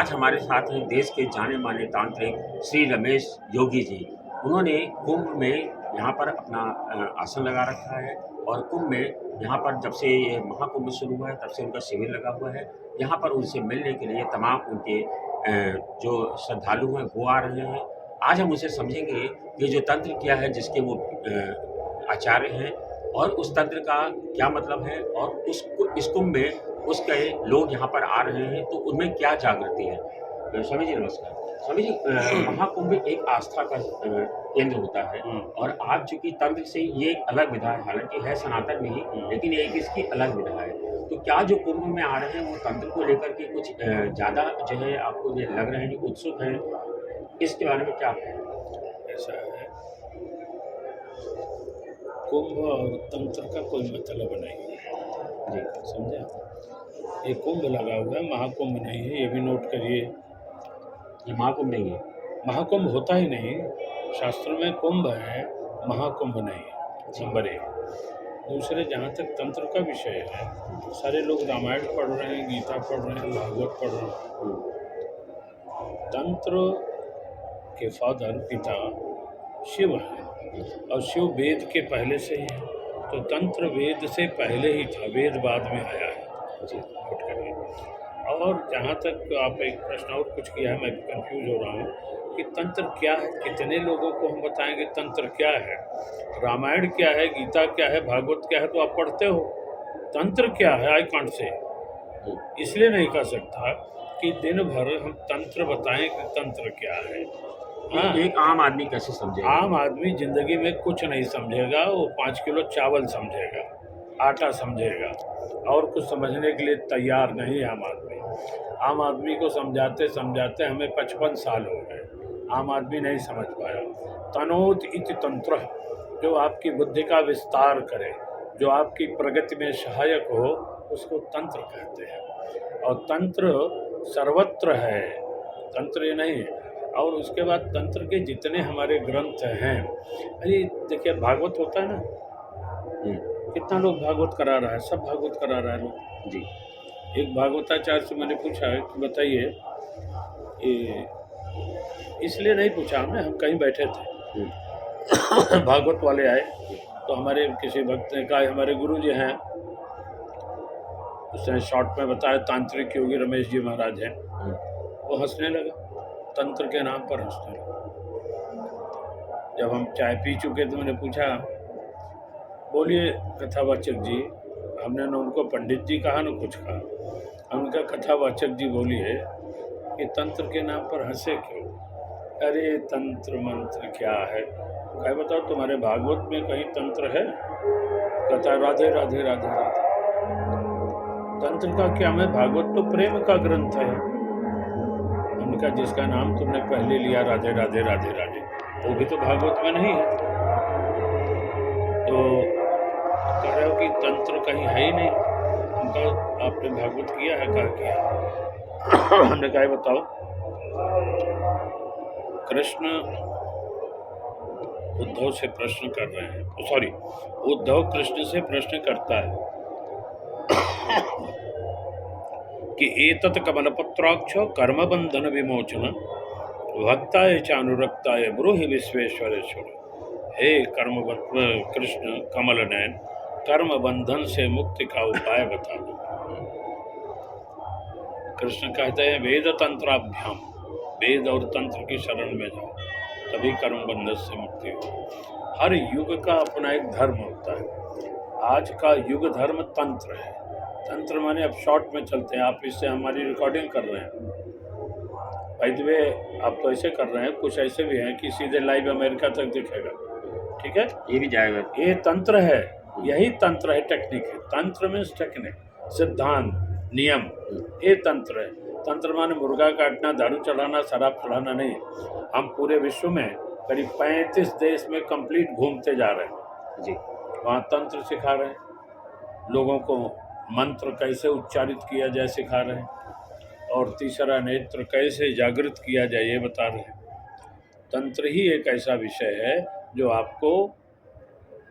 आज हमारे साथ हैं देश के जाने माने तांत्रिक श्री रमेश योगी जी। उन्होंने कुंभ में यहाँ पर अपना आसन लगा रखा है और कुंभ में यहाँ पर जब से ये महाकुंभ शुरू हुआ है तब से उनका शिविर लगा हुआ है। यहाँ पर उनसे मिलने के लिए तमाम उनके जो श्रद्धालु हैं वो आ रहे हैं। आज हम उनसे समझेंगे कि जो तंत्र क्या है जिसके वो आचार्य हैं और उस तंत्र का क्या मतलब है और इस कुंभ में उसके लोग यहाँ पर आ रहे हैं तो उनमें क्या जागृति है। स्वामी जी नमस्कार। स्वामी जी, महाकुंभ एक आस्था का केंद्र होता है और आप चूंकि तंत्र से ये एक अलग विधा है, हालांकि है सनातन में ही लेकिन एक इसकी अलग विधा है। तो क्या जो कुंभ में आ रहे हैं वो तंत्र को लेकर के कुछ ज़्यादा जो है आपको ये लग रहे हैं कि उत्सुक हैं, इसके बारे में क्या कहें? ऐसा है, कुंभ और तंत्र का कोई मतलब नहीं है जी, समझे। ये कुंभ लगा हुआ है, महाकुंभ नहीं है, ये भी नोट करिए। ये महाकुंभ नहीं है, महाकुंभ होता ही नहीं। शास्त्र में कुंभ है, महाकुंभ नहीं है, नंबर एक। दूसरे, जहाँ तक तंत्र का विषय है, सारे लोग रामायण पढ़ रहे हैं, गीता पढ़ रहे हैं, भागवत पढ़ रहे हैं। तंत्र के फादर पिता शिव है और शिव वेद के पहले से ही है, तो तंत्र वेद से पहले ही था, वेद बाद में आया है जी, नोट करिए। और जहाँ तक आप एक प्रश्न और कुछ किया है, मैं कंफ्यूज हो रहा हूँ कि तंत्र क्या है। कितने लोगों को हम बताएंगे तंत्र क्या है? रामायण क्या है, गीता क्या है, भागवत क्या है, तो आप पढ़ते हो। तंत्र क्या है आई कांट से, इसलिए नहीं कह सकता कि दिन भर हम तंत्र बताएं कि तंत्र क्या है। हाँ, एक आम आदमी कैसे समझेगा? आम आदमी जिंदगी में कुछ नहीं समझेगा, वो 5 किलो चावल समझेगा, आटा समझेगा, और कुछ समझने के लिए तैयार नहीं है आम आदमी। आम आदमी को समझाते समझाते हमें 55 साल हो गए, आम आदमी नहीं समझ पाया। तनोत इति तंत्र, जो आपकी बुद्धि का विस्तार करे, जो आपकी प्रगति में सहायक हो, उसको तंत्र कहते हैं। और तंत्र सर्वत्र है, तंत्र ये नहीं है। और उसके बाद तंत्र के जितने हमारे ग्रंथ हैं, अरे देखिए भागवत होता है ना, कितना लोग भागवत करा रहा है, सब भागवत करा रहा है लोग जी। एक भागवताचार्य से मैंने पूछा कि बताइए, इसलिए नहीं पूछा हमने, हम कहीं बैठे थे भागवत वाले आए तो हमारे किसी भक्त ने कहा हमारे गुरु जी हैं, उसने शॉर्ट में बताया तांत्रिक योगी रमेश जी महाराज हैं। वो हंसने लगा, तंत्र के नाम पर हंसने लगा। जब हम चाय पी चुके तो मैंने पूछा, बोलिए कथावाचक जी, हमने न उनको पंडित जी कहा न कुछ कहा, हमने कहा कथावाचक जी बोलिए कि तंत्र के नाम पर हंसे क्यों? अरे तंत्र मंत्र क्या है? क्या बताओ, तुम्हारे भागवत में कहीं तंत्र है? कहता राधे राधे राधे राधे। तंत्र का क्या है? भागवत तो प्रेम का ग्रंथ है। हमने कहा जिसका नाम तुमने पहले लिया राधे राधे राधे राधे, वो भी तो भागवत में नहीं है। तो कह रहे हो कि तंत्र कहीं है ही नहीं। उनका आपने भागवत किया है? कहा किया। हमने कहा बताओ, कृष्ण उद्धव से प्रश्न कर रहे हैं, सॉरी, उद्धव कृष्ण से प्रश्न करता है कि एतत् कमलपत्राक्ष कर्मबंधन विमोचन भक्ताय चानुरक्ताय ब्रूहि विश्वेश्वरेश्वर। हे कृष्ण कमल नयन, कर्म बंधन से मुक्ति का उपाय बता दो। कृष्ण कहते हैं वेद तंत्राभ्याम, वेद और तंत्र की शरण में जाओ, तभी कर्म बंधन से मुक्ति हो। हर युग का अपना एक धर्म होता है। आज का युग धर्म तंत्र है। तंत्र माने, अब शॉर्ट में चलते हैं, आप इससे हमारी रिकॉर्डिंग कर रहे हैं, बाय द वे आप तो ऐसे कर रहे हैं, कुछ ऐसे भी हैं कि सीधे लाइव अमेरिका तक दिखेगा, ठीक है, ये भी जाएगा। ये तंत्र है, यही तंत्र है, टेक्निक है। तंत्र में टेक्निक, सिद्धांत, नियम, ये तंत्र है। तंत्र माने मुर्गा काटना, दारू चढ़ाना, शराब चढ़ाना नहीं। हम पूरे विश्व में करीब 35 देश में कंप्लीट घूमते जा रहे हैं जी, वहाँ तंत्र सिखा रहे हैं, लोगों को मंत्र कैसे उच्चारित किया जाए सिखा रहे हैं, और तीसरा नेत्र कैसे जागृत किया जाए ये बता रहे हैं। तंत्र ही एक ऐसा विषय है जो आपको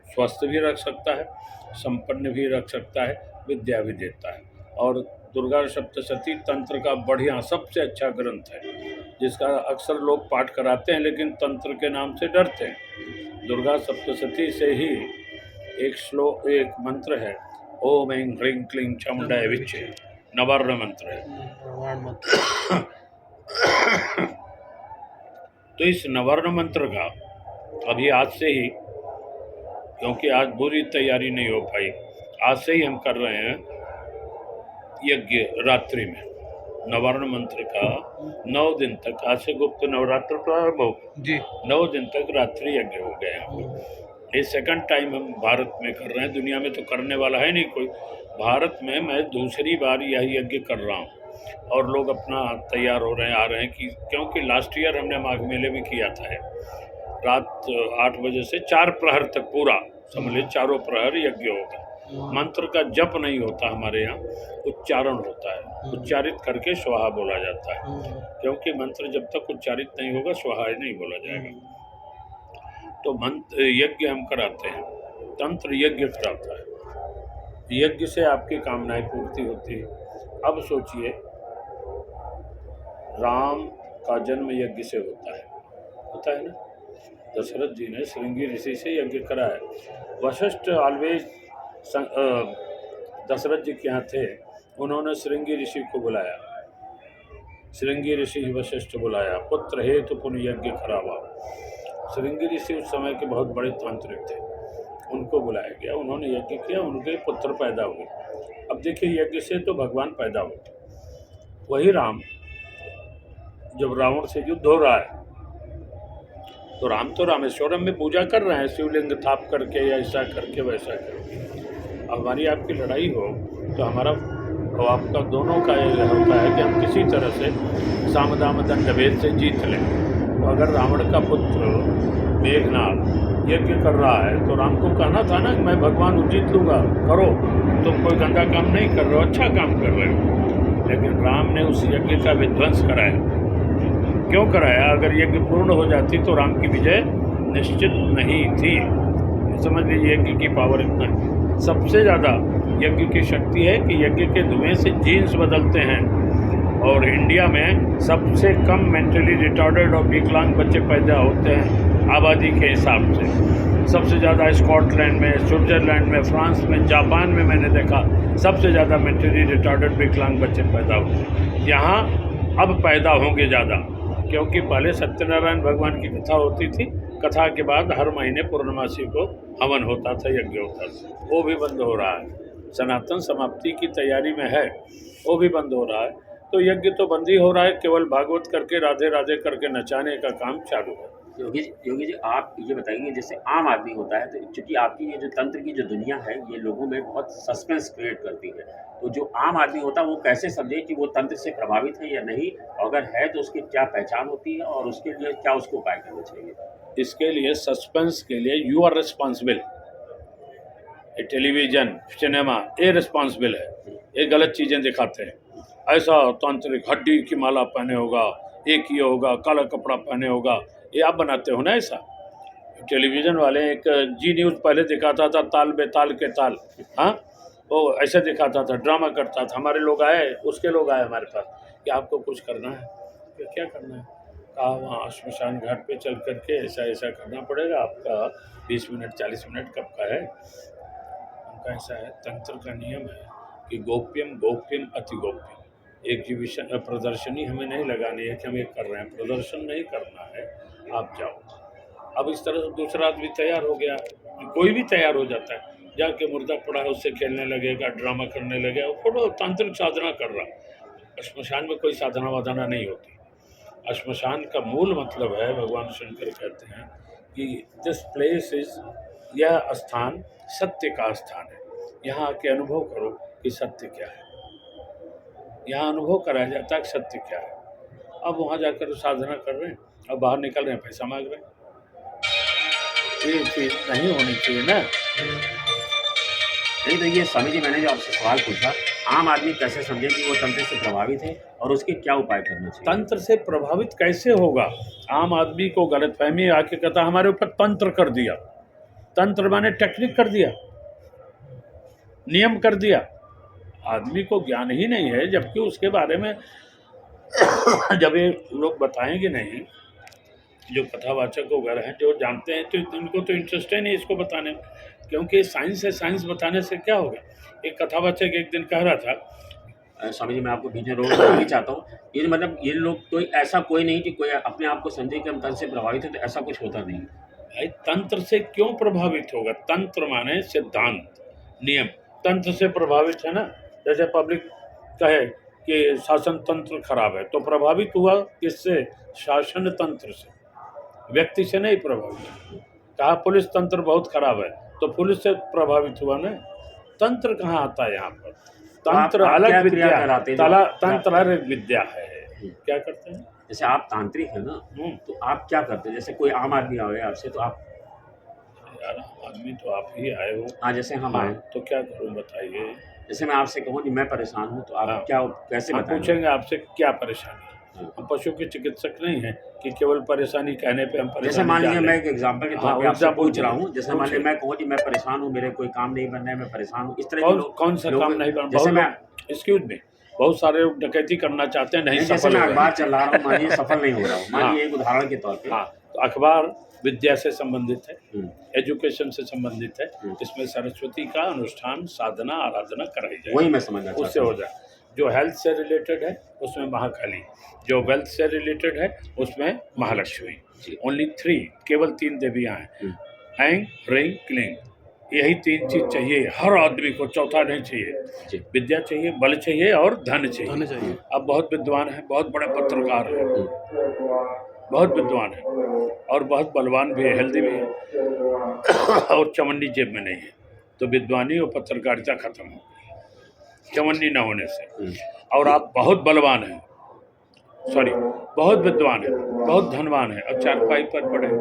स्वस्थ भी रख सकता है, संपन्न भी रख सकता है, विद्या भी देता है। और दुर्गा सप्तशती तंत्र का बढ़िया सबसे अच्छा ग्रंथ है, जिसका अक्सर लोग पाठ कराते हैं लेकिन तंत्र के नाम से डरते हैं। दुर्गा सप्तशती से ही एक मंत्र है, ओम ऐं ह्रीं क्लीं चामुंडाय विच्चे, नवर्ण मंत्र है। तो इस नवर्ण मंत्र का अभी आज से ही, क्योंकि आज पूरी तैयारी नहीं हो पाई, आज से ही हम कर रहे हैं यज्ञ रात्रि में। नवर्ण मंत्र का 9 दिन तक, आज से गुप्त नवरात्र प्रारंभ हो जी, 9 दिन तक रात्रि यज्ञ हो गया। ये सेकंड टाइम हम भारत में कर रहे हैं, दुनिया में तो करने वाला है नहीं कोई। भारत में मैं दूसरी बार यह यज्ञ कर रहा हूँ और लोग अपना तैयार हो रहे हैं, आ रहे हैं कि क्योंकि लास्ट ईयर हमने माघ मेले में किया था। रात 8 बजे से 4 प्रहर तक पूरा समझ लीजिए, चारों प्रहर यज्ञ होगा। मंत्र का जप नहीं होता हमारे यहाँ, उच्चारण होता है। उच्चारित करके स्वाहा बोला जाता है, क्योंकि मंत्र जब तक उच्चारित नहीं होगा स्वाहा नहीं बोला जाएगा। तो मंत्र यज्ञ हम कराते हैं, तंत्र यज्ञ कराता है। यज्ञ से आपकी कामनाएं पूर्ति होती है। अब सोचिए, राम का जन्म यज्ञ से होता है ना। दशरथ जी ने श्रृंगी ऋषि से यज्ञ कराया। वशिष्ठ ऑलवेज दशरथ जी के यहाँ थे, उन्होंने श्रृंगी ऋषि को बुलाया। श्रृंगी ऋषि वशिष्ठ बुलाया, पुत्र हेतु पुण्य यज्ञ करावा। श्रृंगी ऋषि उस समय के बहुत बड़े तांत्रिक थे, उनको बुलाया गया, उन्होंने यज्ञ किया, उनके पुत्र पैदा हुए। अब देखिए, यज्ञ से तो भगवान पैदा हुए। वही राम जब रावण से युद्ध हो रहा है तो राम तो रामेश्वरम में पूजा कर रहे हैं, शिवलिंग थाप करके या ऐसा करके वैसा करके। हमारी आपकी लड़ाई हो तो हमारा और आपका दोनों का ये होता है कि हम किसी तरह से सामदाम दंड भेद से जीत लें। तो अगर रावण का पुत्र मेघनाथ यज्ञ कर रहा है तो राम को कहना था ना कि मैं भगवान हूँ, जीत लूँगा, करो, तुम कोई गंदा काम नहीं कर रहे हो, अच्छा काम कर रहे हो। लेकिन राम ने उस यज्ञ का विध्वंस कराया। क्यों कराया? अगर यज्ञ पूर्ण हो जाती तो राम की विजय निश्चित नहीं थी। समझ लीजिए, यज्ञ की पावर इतना है। सबसे ज़्यादा यज्ञ की शक्ति है कि यज्ञ के धुएं से जीन्स बदलते हैं, और इंडिया में सबसे कम मेंटली रिटार्डेड और विकलांग बच्चे पैदा होते हैं आबादी के हिसाब से। सबसे ज़्यादा स्कॉटलैंड में, स्विट्ज़रलैंड में, फ्रांस में, जापान में मैंने देखा सबसे ज़्यादा मेंटली रिटार्डेड विकलांग बच्चे पैदा होते हैं। यहाँ अब पैदा होंगे ज़्यादा, क्योंकि पहले सत्यनारायण भगवान की कथा होती थी, कथा के बाद हर महीने पूर्णमासी को हवन होता था, यज्ञ होता था, वो भी बंद हो रहा है। सनातन समाप्ति की तैयारी में है, वो भी बंद हो रहा है। तो यज्ञ तो बंद ही हो रहा है, केवल भागवत करके राधे राधे करके नचाने का काम चालू है। योगी जी, आप ये बताइए, जैसे आम आदमी होता है, तो चूँकि आपकी ये जो तंत्र की जो दुनिया है, ये लोगों में बहुत सस्पेंस क्रिएट करती है। तो जो आम आदमी होता है वो कैसे समझे कि वो तंत्र से प्रभावित है या नहीं? अगर है तो उसकी क्या पहचान होती है और उसके लिए क्या उसको उपाय करना चाहिए? इसके लिए, सस्पेंस के लिए you are responsible. Television, cinema ये रिस्पॉन्सिबल है, ये गलत चीज़ें दिखाते हैं। ऐसा तांत्रिक हड्डी की माला पहने होगा, एक ये होगा, काला कपड़ा पहने होगा, ये आप बनाते हो ना ऐसा। टेलीविज़न वाले एक जी न्यूज़ पहले दिखाता था, ताल बेताल के ताल, हाँ, वो ऐसे दिखाता था, ड्रामा करता था। हमारे लोग आए, उसके लोग आए हमारे पास कि आपको कुछ करना है। तो क्या करना है? कहा वहाँ श्मशान घाट पे चल करके ऐसा ऐसा करना पड़ेगा, आपका 20 मिनट 40 मिनट कब का है? उनका ऐसा है, तंत्र का नियम है कि गोप्यम गोप्यम अति गोप्यम। एग्जीबिशन प्रदर्शनी हमें नहीं लगानी है कि हम ये कर रहे हैं, प्रदर्शन नहीं करना है, आप जाओ। अब इस तरह से दूसरा आदमी तैयार हो गया, कोई भी तैयार हो जाता है, जाके मुर्दा पड़ा है उससे खेलने लगेगा, ड्रामा करने लगेगा, वो तांत्रिक साधना कर रहा। श्मशान में कोई साधना वाधना नहीं होती। श्मशान का मूल मतलब है, भगवान शंकर कहते हैं कि दिस प्लेस इज, यह स्थान सत्य का स्थान है। यहाँ आके अनुभव करो कि सत्य क्या है, यहाँ अनुभव कराया जाता है कि सत्य क्या है। अब वहाँ जाकर साधना कर रहे हैं, अब बाहर निकल रहे हैं, पैसा मांग रहे हैं। ये चीज़ नहीं होनी चाहिए ना। नहीं तो ये स्वामी जी, मैंने जो आपसे सवाल पूछा, आम आदमी कैसे समझे कि वो तंत्र से प्रभावित है और उसके क्या उपाय करने चाहिए? तंत्र से प्रभावित कैसे होगा? आम आदमी को गलतफहमी आके कहता हमारे ऊपर तंत्र कर दिया। तंत्र माने टेक्निक कर दिया, नियम कर दिया। आदमी को ज्ञान ही नहीं है, जबकि उसके बारे में जब ये लोग बताएंगे नहीं, जो कथावाचक वगैरह हैं जो जानते हैं, तो उनको तो इंटरेस्ट है नहीं इसको बताने में, क्योंकि साइंस है, साइंस बताने से क्या होगा। एक कथावाचक एक दिन कह रहा था, स्वामी जी मैं आपको बीच में रोक नहीं चाहता हूँ, ये मतलब ये लोग तो ऐसा कोई नहीं कि कोई अपने आप को समझे कि हम तंत्र से प्रभावित है, तो ऐसा कुछ होता नहीं। भाई तंत्र से क्यों प्रभावित होगा? तंत्र माने सिद्धांत, नियम। तंत्र से प्रभावित है ना, जैसे पब्लिक कहे कि शासन तंत्र खराब है, तो प्रभावित हुआ किससे? शासन तंत्र से, व्यक्ति से नहीं प्रभावित। कहा पुलिस तंत्र बहुत खराब है, तो पुलिस से प्रभावित हुआ ना। तंत्र कहाँ आता है यहाँ पर? तंत्र आप अलग क्या विद्या क्रिया है, कराते हैं तंत्र अलग विद्या है। क्या करते हैं? जैसे आप तांत्रिक है ना, तो आप क्या करते हैं? जैसे कोई आम आदमी आए आपसे, तो आप यार आदमी तो आप ही आए हो। हाँ जैसे हम आए, तो क्या करूं बताइए? जैसे मैं आपसे कहूँ कि मैं परेशान हूँ, तो आप हाँ। क्या कैसे हम बताएंगे? पूछेंगे आपसे क्या परेशानी है। हाँ। हम पशु के चिकित्सक नहीं हैं कि केवल परेशानी कहने पे हम जैसे परेशानी मान जान लीजिए लें। मैं एक एग्जांपल के तौर हाँ, पे आपसे एग्जाम्पल पूछ रहा हूँ, जैसे मान पूछिए। लीजिए मैं कहूँ कि मैं परेशान हूँ, मेरे कोई काम नहीं बन रहा है, मैं परेशान हूँ, इस तरह के कौन लोग कौन सा काम नहीं बन? जैसे मैं एक्सक्यूज मी, बहुत सारे लोग डकैती करना चाहते हैं, नहीं जैसे सफल मैं हो रहे अखबार हैं। चला रहा हूँ, मान लीजिए सफल नहीं हो रहा हूँ, मान हाँ। लीजिए एक उदाहरण के तौर पे। हाँ, तो अखबार विद्या से संबंधित है, हम्म, एजुकेशन से संबंधित है। इसमें सरस्वती का अनुष्ठान, साधना, आराधना कराई जाए, वही मैं समझना उससे चाहता हो हूँ। जाए। जो हेल्थ से रिलेटेड है उसमें महाकाली, जो वेल्थ से रिलेटेड है उसमें महालक्ष्मी। जी। ओनली 3, केवल 3 देवियां हैं, ऐंग, रिंग, क्लिंग। यही 3 चीज चाहिए हर आदमी को, चौथा नहीं चाहिए। जी। विद्या चाहिए, बल चाहिए और धन चाहिए। अब बहुत विद्वान है, बहुत बड़े पत्रकार है, बहुत विद्वान है और बहुत बलवान भी है, हेल्दी भी है, और चवन्नी जेब में नहीं है, तो विद्वानी और पत्रकारिता खत्म हो गई चवन्नी न होने से। और आप बहुत बलवान हैं, सॉरी बहुत विद्वान है, बहुत धनवान है, और चारपाई पर पड़े हो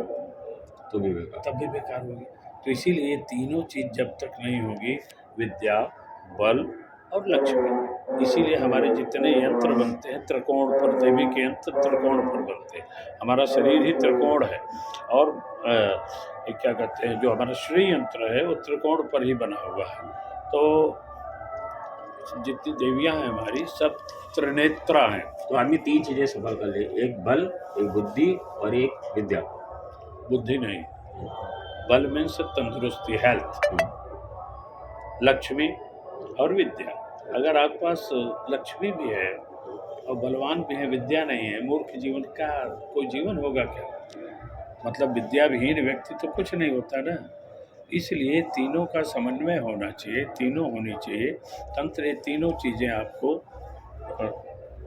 तो भी बेकार। तब भी बेकार होगी। तो इसीलिए ये तीनों चीज जब तक नहीं होगी, विद्या, बल और लक्ष्मी, इसीलिए हमारे जितने यंत्र बनते हैं त्रिकोण पर, देवी के यंत्र त्रिकोण पर बनते हैं। हमारा शरीर ही त्रिकोण है, और ये क्या कहते हैं, जो हमारा श्री यंत्र है वो त्रिकोण पर ही बना हुआ है। तो जितनी देवियां हैं हमारी सब त्रिनेत्रा हैं। तो आदमी 3 चीजें सफल कर ले, एक बल, एक बुद्धि और एक विद्या। बुद्धि नहीं, बल मीन्स तंदुरुस्ती, हेल्थ, लक्ष्मी और विद्या। अगर आपके पास लक्ष्मी भी है और बलवान भी है, विद्या नहीं है, मूर्ख जीवन का कोई जीवन होगा क्या? मतलब विद्या विहीन व्यक्ति तो कुछ नहीं होता ना। इसलिए तीनों का समन्वय होना चाहिए, तीनों होनी चाहिए। तंत्र ये तीनों चीज़ें आपको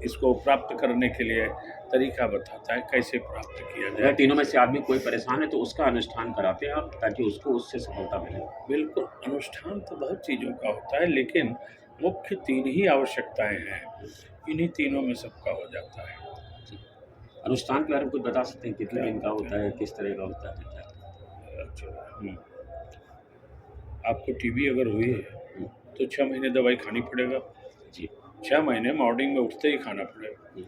इसको प्राप्त करने के लिए तरीका बताता है, कैसे प्राप्त किया अगर जाए। तीनों में से आदमी कोई परेशान है, तो उसका अनुष्ठान कराते हैं आप, ताकि उसको उससे सफलता मिले। बिल्कुल, अनुष्ठान तो बहुत चीज़ों का होता है, लेकिन मुख्य 3 ही आवश्यकताएं हैं, इन्हीं तीनों में सबका हो जाता है। अनुष्ठान के बारे में कुछ बता सकते हैं? कितने दिन का होता है, किस तरह का होता है? अच्छा, आपको टीबी अगर हुई है तो 6 महीने दवाई खानी पड़ेगा जी। 6 महीने मॉर्निंग में उठते ही खाना पड़ेगा।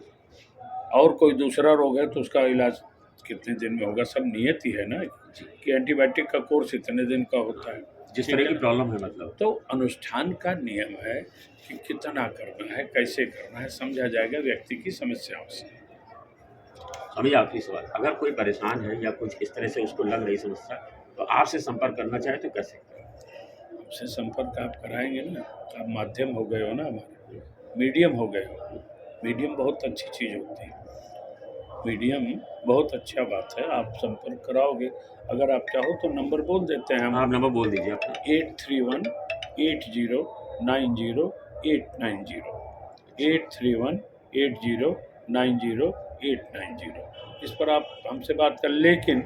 और कोई दूसरा रोग है तो उसका इलाज कितने दिन में होगा, सब नियत ही है ना कि एंटीबायोटिक का कोर्स इतने दिन का होता है। जिस तरह की प्रॉब्लम है मतलब। तो अनुष्ठान का नियम है कि कितना करना है, कैसे करना है, समझा जाएगा व्यक्ति की समस्याओं से। अभी आखिरी सवाल, अगर कोई परेशान है या कुछ इस तरह से उसको लग रही समस्या, तो आपसे संपर्क करना चाहे तो कैसे करें? आपसे संपर्क आप कराएंगे ना, आप माध्यम हो गए हो ना, हमारे मीडियम हो गए हो। मीडियम बहुत अच्छी चीज़ होती है, मीडियम बहुत अच्छा बात है। आप संपर्क कराओगे, अगर आप चाहो तो नंबर बोल देते हैं हम। आप नंबर बोल दीजिए अपना। 8318090890, 8318090890। इस पर आप हमसे बात कर, लेकिन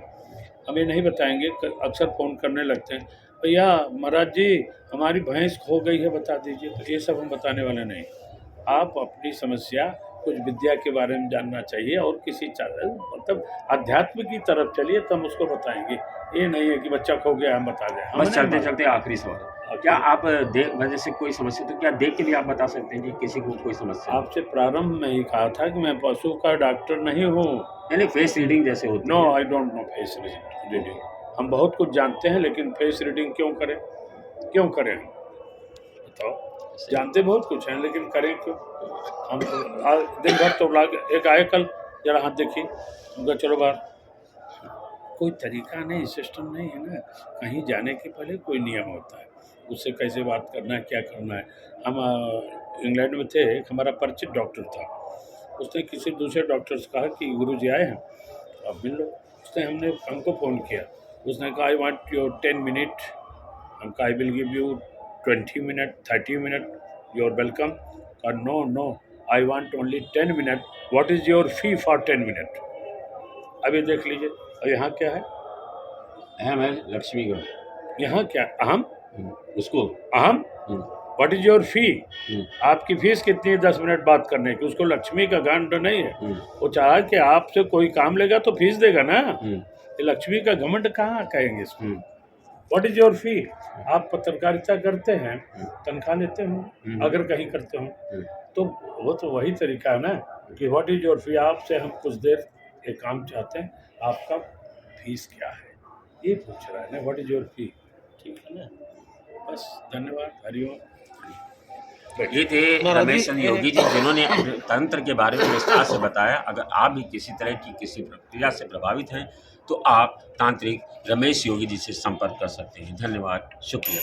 हमें नहीं बताएंगे। अक्सर फ़ोन करने लगते हैं, भैया महाराज जी हमारी भैंस खो गई है, बता दीजिए। तो ये सब हम बताने वाले नहीं। आप अपनी समस्या, कुछ विद्या के बारे में जानना चाहिए और किसी मतलब अध्यात्म की तरफ चलिए, तो हम उसको बताएंगे। ये नहीं है कि बच्चा खो गया हम बता दें। बस चलते चलते आखिरी सवाल, क्या आप वजह से कोई समस्या, तो क्या देख के भी आप बता सकते हैं कि किसी को कोई समस्या? आपसे प्रारंभ में ही कहा था कि मैं पशु का डॉक्टर नहीं हूँ। यानी फेस रीडिंग जैसे होती नो, है। I don't know face reading. हम बहुत कुछ जानते हैं, लेकिन फेस रीडिंग क्यों करें, क्यों करें? बताओ, जानते बहुत कुछ हैं लेकिन करें क्यों? हम दिन भर तो लाग एक आए कल, जरा हाथ देखिए, उनका चलो बाहर। कोई तरीका नहीं, सिस्टम नहीं है ना। कहीं जाने के पहले कोई नियम होता है, उससे कैसे बात करना है, क्या करना है। हम इंग्लैंड में थे, एक हमारा परिचित डॉक्टर था, उसने किसी दूसरे डॉक्टर से कहा कि गुरुजी आए हैं, आप मिल लो। उसने हमको फ़ोन किया, उसने कहा आई वांट योर 10 मिनट। हम कहा I will give you 20 minute, 30 minute, you are welcome. कहा no no, I want only 10 minute, what is your fee for 10 minute. अभी देख लीजिए, और यहाँ क्या है, अहम है लक्ष्मी का। यहाँ क्या अहम, उसको अहम, व्हाट इज योर फी, आपकी फीस कितनी है 10 मिनट बात करने की। उसको लक्ष्मी का घमंड तो नहीं है, वो चाहा कि आपसे कोई काम लेगा तो फीस देगा ना। ये लक्ष्मी का घमंड कहाँ कहेंगे इसको। व्हाट इज योर फी, आप पत्रकारिता करते हैं, तनख्वाह लेते हो, अगर कहीं करते हो तो वो तो वही तरीका है ना कि व्हाट इज योर फी, आपसे हम कुछ देर एक काम चाहते हैं, आपका फीस क्या है, ये पूछ रहा है ना, व्हाट इज योर फी। ठीक है ना, बस धन्यवाद, हरिओम। ये थे रमेश चंद्र योगी जी, जिन्होंने अपने तंत्र के बारे में विस्तार से बताया। अगर आप भी किसी तरह की किसी प्रक्रिया से प्रभावित हैं तो आप तांत्रिक रमेश योगी जी से संपर्क कर सकते हैं। धन्यवाद, शुक्रिया।